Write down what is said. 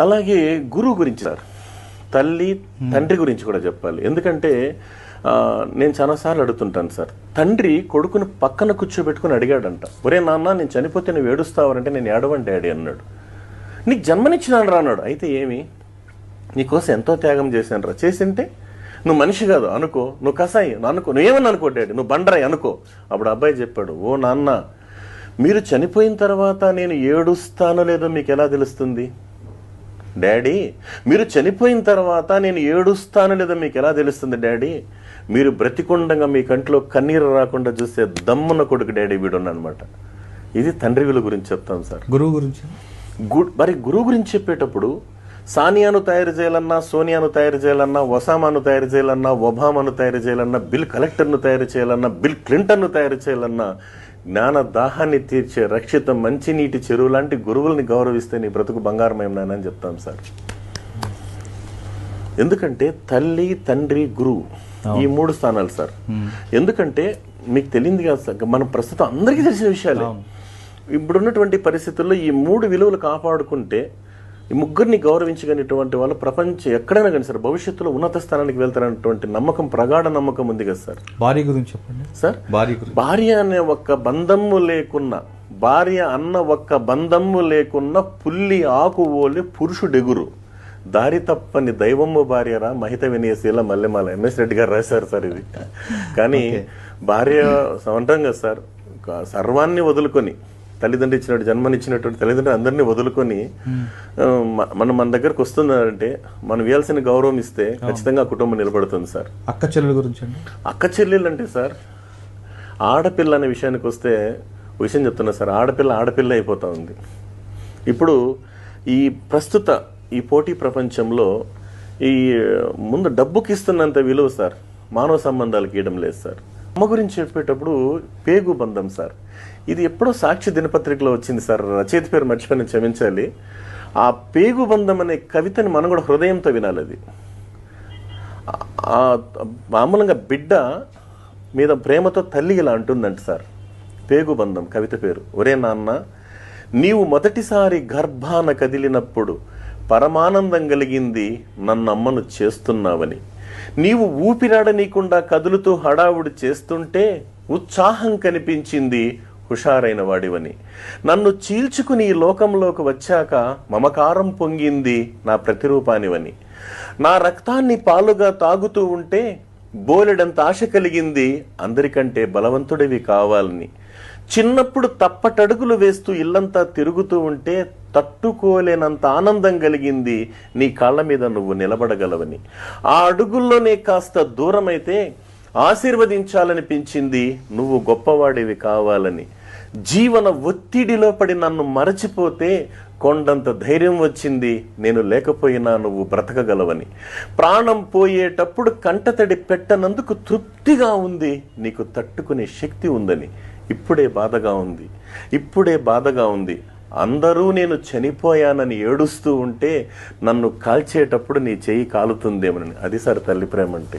అలాగే గురువు గురించి సార్, తల్లి తండ్రి గురించి కూడా చెప్పాలి. ఎందుకంటే నేను చాలాసార్లు అడుగుతుంటాను సార్, తండ్రి కొడుకుని పక్కన కూర్చోబెట్టుకుని అడిగాడంట, ఒరే నాన్న నేను చనిపోతే నువ్వు ఏడుస్తావంటే నేను ఏడవని డాడీ అన్నాడు. నీకు జన్మనిచ్చినాను రా అన్నాడు. అయితే ఏమి, నీకోసం ఎంతో త్యాగం చేశాను రా, చేసింటే నువ్వు మనిషి కాదు అనుకో, నువ్వు కసాయి అనుకో, నువ్వేమని అనుకో డాడీ, నువ్వు బండరాయి అనుకో. అప్పుడు అబ్బాయి చెప్పాడు, ఓ నాన్న మీరు చనిపోయిన తర్వాత నేను ఏడుస్తానో లేదో మీకు ఎలా తెలుస్తుంది? డాడీ మీరు చనిపోయిన తర్వాత నేను ఏడుస్తానో లేదో మీకు ఎలా తెలుస్తుంది డాడీ? మీరు బ్రతికుండగా మీ కంట్లో కన్నీరు రాకుండా చూసే దమ్మున్న కొడుకు డాడీ వీడున్నమాట. ఇది తండ్రి విలువ గురించి చెప్తాం సార్. గురువు గురించి మరి గురువు గురించి చెప్పేటప్పుడు సానియాను తయారు చేయాలన్నా, సోనియాను తయారు చేయాలన్నా, ఒసామాను తయారు చేయాలన్నా, ఒబామాను తయారు చేయాలన్నా, బిల్ కలెక్టర్ను తయారు చేయాలన్నా, బిల్ క్లింటన్ను తయారు చేయాలన్నా, జ్ఞాన దాహాన్ని తీర్చే రక్షిత మంచినీటి చెరువు లాంటి గురువుల్ని గౌరవిస్తే నీ బ్రతుకు బంగారమయం నాయనని చెప్తాం సార్. ఎందుకంటే తల్లి, తండ్రి, గురువు ఈ 3 స్థానాలు సార్. ఎందుకంటే మీకు తెలియంది కాదు సార్, మనం ప్రస్తుతం అందరికీ తెలిసిన విషయాలే. ఇప్పుడున్నటువంటి పరిస్థితుల్లో ఈ 3 విలువలు కాపాడుకుంటే, ఈ ముగ్గురిని గౌరవించగలిగినటువంటి వాళ్ళు ప్రపంచం ఎక్కడైనా కానీ సార్ భవిష్యత్తులో ఉన్నత స్థానానికి వెళ్తారనేటువంటి నమ్మకం, ప్రగాఢ నమ్మకం ఉంది కదా సార్. భార్య గురించి చెప్పండి సార్. భార్య అనే ఒక్క బంధము లేకున్నా, భార్య అన్న ఒక్క బంధము లేకున్నా పుల్లి ఆకు ఓలి పురుషుడెగురు, దారి తప్పని దైవము భార్యరా మహిత వినయశీల మల్లెమాల. ఎంఎస్ రెడ్డి గారు రాశారు సార్ ఇది. కానీ భార్య సమంతం కదా సార్, సర్వాన్ని వదులుకొని, తల్లిదండ్రులు ఇచ్చినట్టు జన్మనిచ్చినటువంటి తల్లిదండ్రులు అందరినీ వదులుకొని మన దగ్గరకు వస్తున్నారంటే మనం ఇవ్వాల్సిన గౌరవం ఇస్తే ఖచ్చితంగా కుటుంబం నిలబడుతుంది సార్. అక్క చెల్లెల గురించి అండి. అక్క చెల్లెలు అంటే సార్, ఆడపిల్ల అనే విషయానికి వస్తే విషయం చెప్తున్నా సార్, ఆడపిల్ల అయిపోతా ఉంది. ఇప్పుడు ఈ ప్రస్తుత ఈ పోటీ ప్రపంచంలో ఈ ముందు డబ్బుకి ఇస్తున్నంత విలువ సార్ మానవ సంబంధాలకు ఇవ్వడం లేదు సార్. అమ్మ గురించి చెప్పేటప్పుడు పేగు బంధం సార్, ఇది ఎప్పుడో సాక్షి దినపత్రికలో వచ్చింది సార్, రచయిత పేరు మర్చిపోయిన క్షమించాలి. ఆ పేగు బంధం అనే కవితని మనం కూడా హృదయంతో వినాలి. అది మామూలుగా బిడ్డ మీద ప్రేమతో తల్లి ఇలా అంటుందంట సార్. పేగు బంధం కవిత పేరు. ఒరే నాన్న నీవు మొదటిసారి గర్భాన కదిలినప్పుడు పరమానందం కలిగింది నన్నమ్మను చేస్తున్నావని, నీవు ఊపిరాడనీయకుండా కదులుతూ హడావుడి చేస్తుంటే ఉత్సాహం కనిపించింది హుషారైన వాడివని, నన్ను చీల్చుకుని ఈ లోకంలోకి వచ్చాక మమకారం పొంగింది నా ప్రతిరూపానివని, నా రక్తాన్ని పాలుగా తాగుతూ ఉంటే బోలెడంత ఆశ కలిగింది అందరికంటే బలవంతుడివి కావాలని, చిన్నప్పుడు తప్పటడుగులు వేస్తూ ఇల్లంతా తిరుగుతూ ఉంటే తట్టుకోలేనంత ఆనందం కలిగింది నీ కాళ్ళ మీద నువ్వు నిలబడగలవని, ఆ అడుగుల్లోనే కాస్త దూరమైతే ఆశీర్వదించాలనిపించింది నువ్వు గొప్పవాడివి కావాలని, జీవన ఒత్తిడిలో పడి నన్ను మరచిపోతే కొండంత ధైర్యం వచ్చింది నేను లేకపోయినా నువ్వు బ్రతకగలవని, ప్రాణం పోయేటప్పుడు కంటతడి పెట్టనందుకు తృప్తిగా ఉంది నీకు తట్టుకునే శక్తి ఉందని, ఇప్పుడే బాధగా ఉంది అందరూ నేను చనిపోయానని ఏడుస్తూ ఉంటే నన్ను కాల్చేటప్పుడు నీ చెయ్యి కాలుతుందేమని. అది సార్ తల్లి ప్రేమ అంటే.